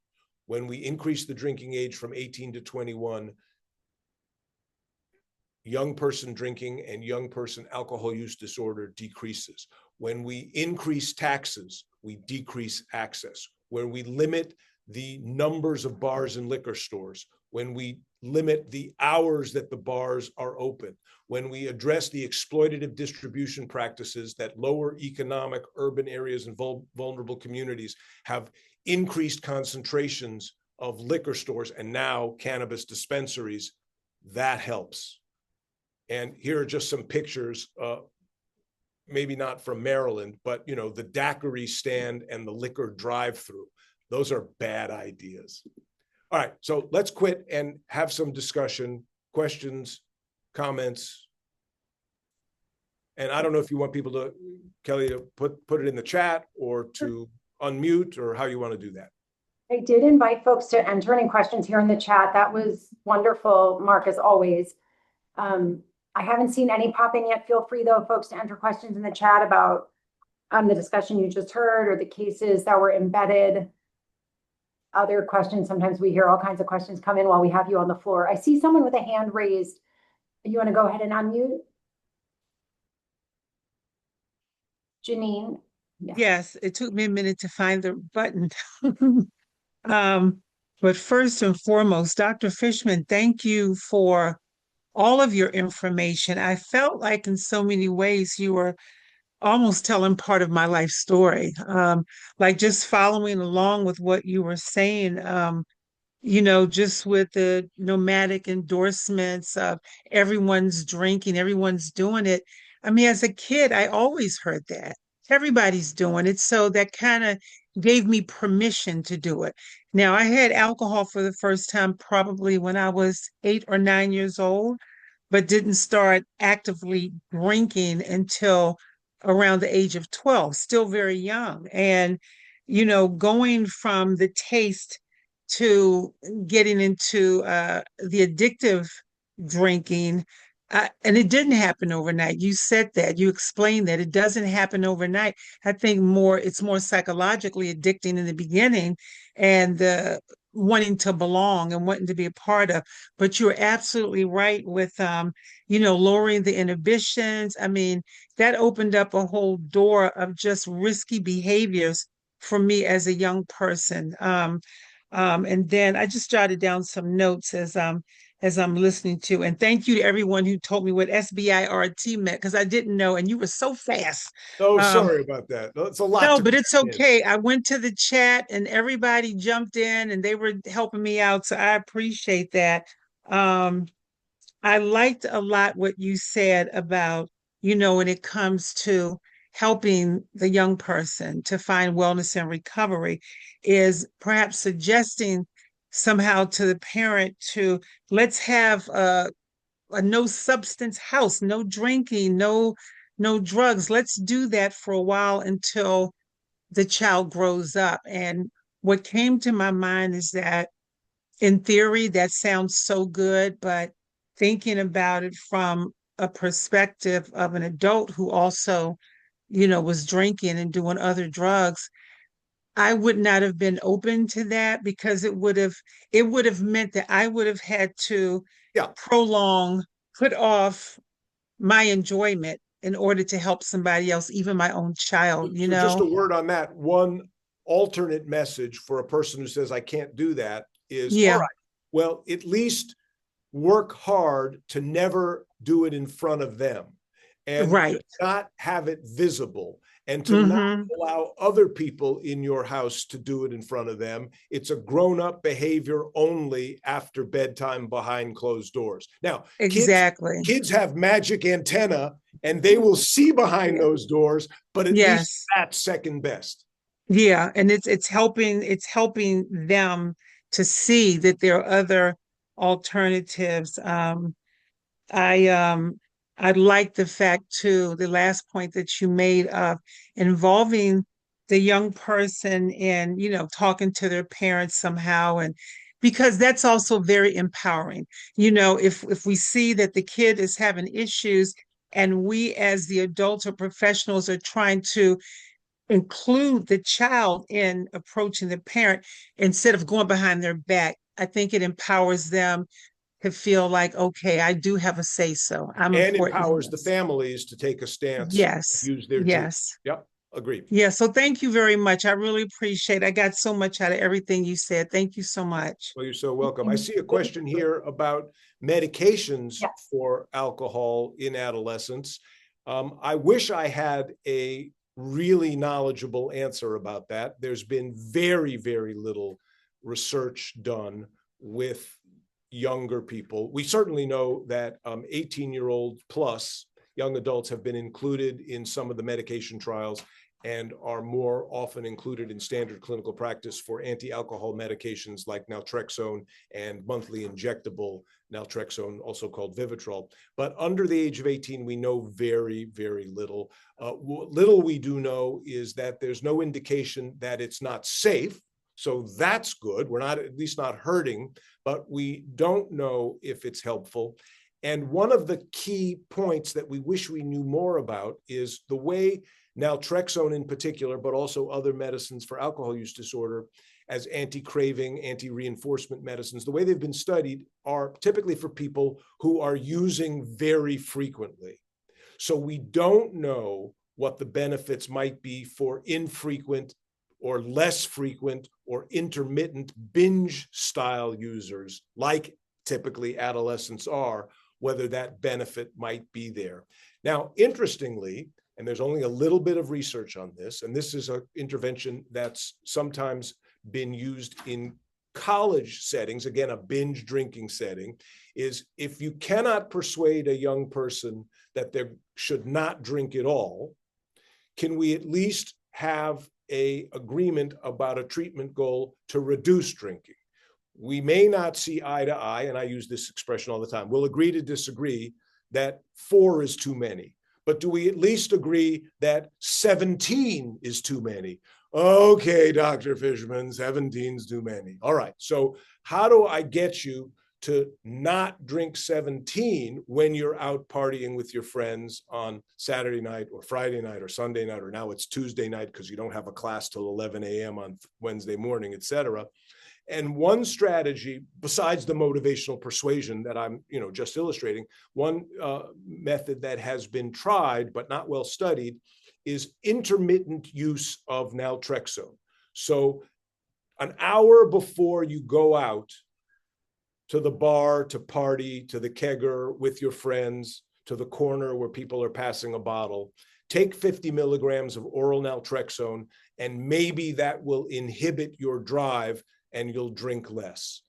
When we increase the drinking age from 18 to 21, young person drinking and young person alcohol use disorder decreases. When we increase taxes, we decrease access. When we limit the numbers of bars and liquor stores, when we limit the hours that the bars are open, when we address the exploitative distribution practices that lower economic urban areas and vulnerable communities have increased concentrations of liquor stores and now cannabis dispensaries, that helps. And here are just some pictures, maybe not from Maryland, but the daiquiri stand and the liquor drive-through. Those are bad ideas. All right, so let's quit and have some discussion, questions, comments. And I don't know if you want people to, Kelly, to put it in the chat or to unmute, or how you want to do that. I did invite folks to enter any questions here in the chat. That was wonderful, Mark, as always. I haven't seen any popping yet. Feel free, though, folks, to enter questions in the chat about the discussion you just heard or the cases that were embedded. Other questions, sometimes we hear all kinds of questions come in while we have you on the floor. I see someone with a hand raised. You want to go ahead and unmute? Janine? Yeah. Yes, it took me a minute to find the button. But first and foremost, Dr. Fishman, thank you for all of your information. I felt like in so many ways you were almost telling part of my life story, like just following along with what you were saying. just with the nomadic endorsements of everyone's drinking, everyone's doing it. I mean, as a kid, I always heard that everybody's doing it. So that kind of gave me permission to do it. Now, I had alcohol for the first time probably when I was 8 or 9 years old, but didn't start actively drinking until around the age of 12, still very young. And, going from the taste to getting into the addictive drinking. And it didn't happen overnight. You said that, you explained that it doesn't happen overnight. I think it's more psychologically addicting in the beginning and wanting to belong and wanting to be a part of. But you're absolutely right with, lowering the inhibitions. I mean, that opened up a whole door of just risky behaviors for me as a young person. And then I just jotted down some notes as I'm listening to. And thank you to everyone who told me what SBIRT meant because I didn't know, and you were so fast. Oh, Um, sorry about that. It's a lot no, to but it's take in. okay. I went to the chat and everybody jumped in and they were helping me out. So I appreciate that. Um, I liked a lot what you said about, when it comes to helping the young person to find wellness and recovery, is perhaps suggesting somehow to the parent to let's have a no substance house, no drinking, no drugs. Let's do that for a while until the child grows up. And what came to my mind is that in theory, that sounds so good, but thinking about it from a perspective of an adult who also, was drinking and doing other drugs, I would not have been open to that because it would have meant that I would have had to Yeah. put off my enjoyment in order to help somebody else, even my own child, So just a word on that. One alternate message for a person who says, I can't do that is, all Yeah, right, well, at least work hard to never do it in front of them and right. not have it visible and to not Hmm. allow other people in your house to do it in front of them. It's a grown-up behavior only after bedtime behind closed doors. Now, Exactly. kids have magic antenna and they will see behind those doors, but at least Yes. that's second best. Yeah, and it's helping them to see that there are other alternatives. I I like the fact too, the last point that you made of involving the young person in, talking to their parents somehow, and because that's also very empowering. If we see that the kid is having issues and we as the adults or professionals are trying to include the child in approaching the parent instead of going behind their back, I think it empowers them to feel like, okay, I do have a say so. I'm And important in empowers the this. families to take a stance, Yes. use their juice. Yes. Yep, agreed. Yeah. So thank you very much. I really appreciate it. I got so much out of everything you said. Thank you so much. Well, you're so welcome. I see a question here about medications Yes. for alcohol in adolescence. I wish I had a really knowledgeable answer about that. There's been very, very little research done with younger people. We certainly know that 18-year-old plus young adults have been included in some of the medication trials and are more often included in standard clinical practice for anti-alcohol medications like naltrexone and monthly injectable naltrexone, also called Vivitrol. But under the age of 18, we know very, very little. Little we do know is that there's no indication that it's not safe. So that's good. We're not, at least not hurting, but we don't know if it's helpful. And one of the key points that we wish we knew more about is the way naltrexone in particular, but also other medicines for alcohol use disorder as anti-craving, anti-reinforcement medicines, the way they've been studied are typically for people who are using very frequently. So we don't know what the benefits might be for infrequent or less frequent or intermittent binge style users, like typically adolescents are, whether that benefit might be there. Now, interestingly, and there's only a little bit of research on this, and this is an intervention that's sometimes been used in college settings, again, a binge drinking setting, is if you cannot persuade a young person that they should not drink at all, can we at least have an agreement about a treatment goal to reduce drinking? We may not see eye to eye, and I use this expression all the time. We'll agree to disagree that 4 is too many. But do we at least agree that 17 is too many? Okay, Dr. Fishman, 17's too many. All right, so how do I get you to not drink 17 when you're out partying with your friends on Saturday night or Friday night or Sunday night, or now it's Tuesday night because you don't have a class till 11 a.m. on Wednesday morning, et cetera? And one strategy, besides the motivational persuasion that I'm, just illustrating, one method that has been tried but not well studied is intermittent use of naltrexone. So an hour before you go out to the bar, to party, to the kegger with your friends, to the corner where people are passing a bottle, take 50 milligrams of oral naltrexone, and maybe that will inhibit your drive and you'll drink less.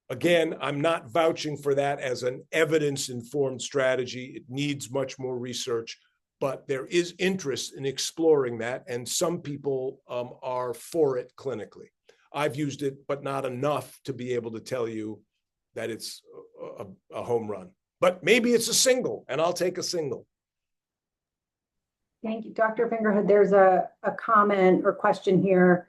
Again, I'm not vouching for that as an evidence-informed strategy. It needs much more research, but there is interest in exploring that, and some people are for it clinically. I've used it, but not enough to be able to tell you that it's a home run. But maybe it's a single, and I'll take a single. Thank you, Dr. Fingerhood. There's a comment or question here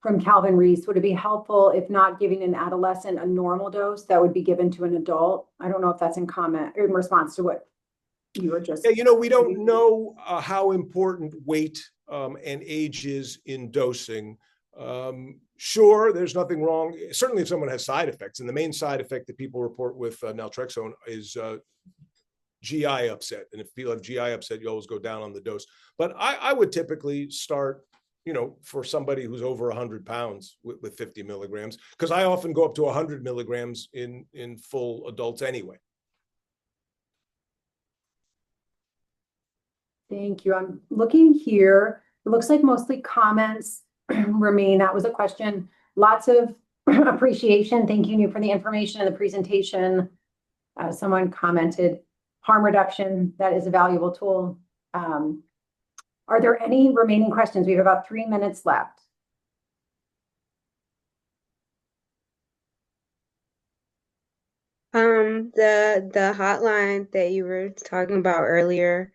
from Calvin Reese. Would it be helpful if not giving an adolescent a normal dose that would be given to an adult? I don't know if that's in response to what you were just. Yeah, we don't know how important weight and age is in dosing. Sure, there's nothing wrong. Certainly if someone has side effects, and the main side effect that people report with naltrexone is GI upset. And if people have GI upset, you always go down on the dose. But I would typically start, for somebody who's over 100 pounds with 50 milligrams, because I often go up to 100 milligrams in full adults anyway. Thank you. I'm looking here. It looks like mostly comments remain. That was a question. Lots of appreciation. Thank you for the information and the presentation. Someone commented, harm reduction, that is a valuable tool. Are there any remaining questions? We have about 3 minutes left. The hotline that you were talking about earlier,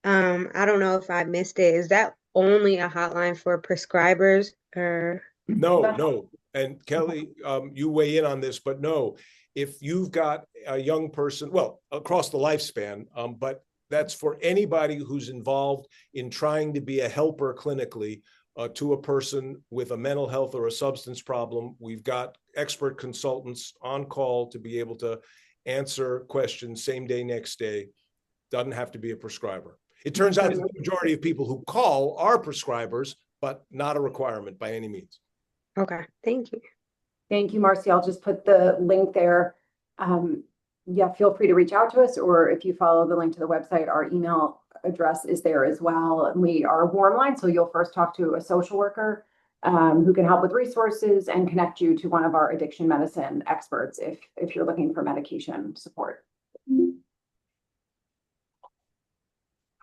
I don't know if I missed it. Is that only a hotline for prescribers or? No. And Kelly, you weigh in on this, but no, if you've got a young person, well, across the lifespan, but that's for anybody who's involved in trying to be a helper clinically to a person with a mental health or a substance problem. We've got expert consultants on call to be able to answer questions same day, next day. Doesn't have to be a prescriber. It turns out that the majority of people who call are prescribers, but not a requirement by any means. Okay, thank you. Thank you, Marcy. I'll just put the link there. Yeah, feel free to reach out to us, or if you follow the link to the website, our email address is there as well. And we are a warm line, so you'll first talk to a social worker who can help with resources and connect you to one of our addiction medicine experts if you're looking for medication support.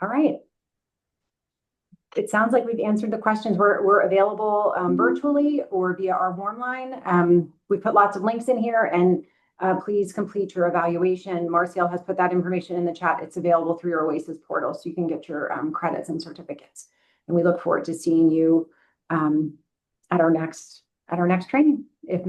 All right. It sounds like we've answered the questions. We're available virtually or via our warm line. We put lots of links in here, and please complete your evaluation. Marcial has put that information in the chat. It's available through your OASIS portal, so you can get your credits and certificates. And we look forward to seeing you at our next training, if not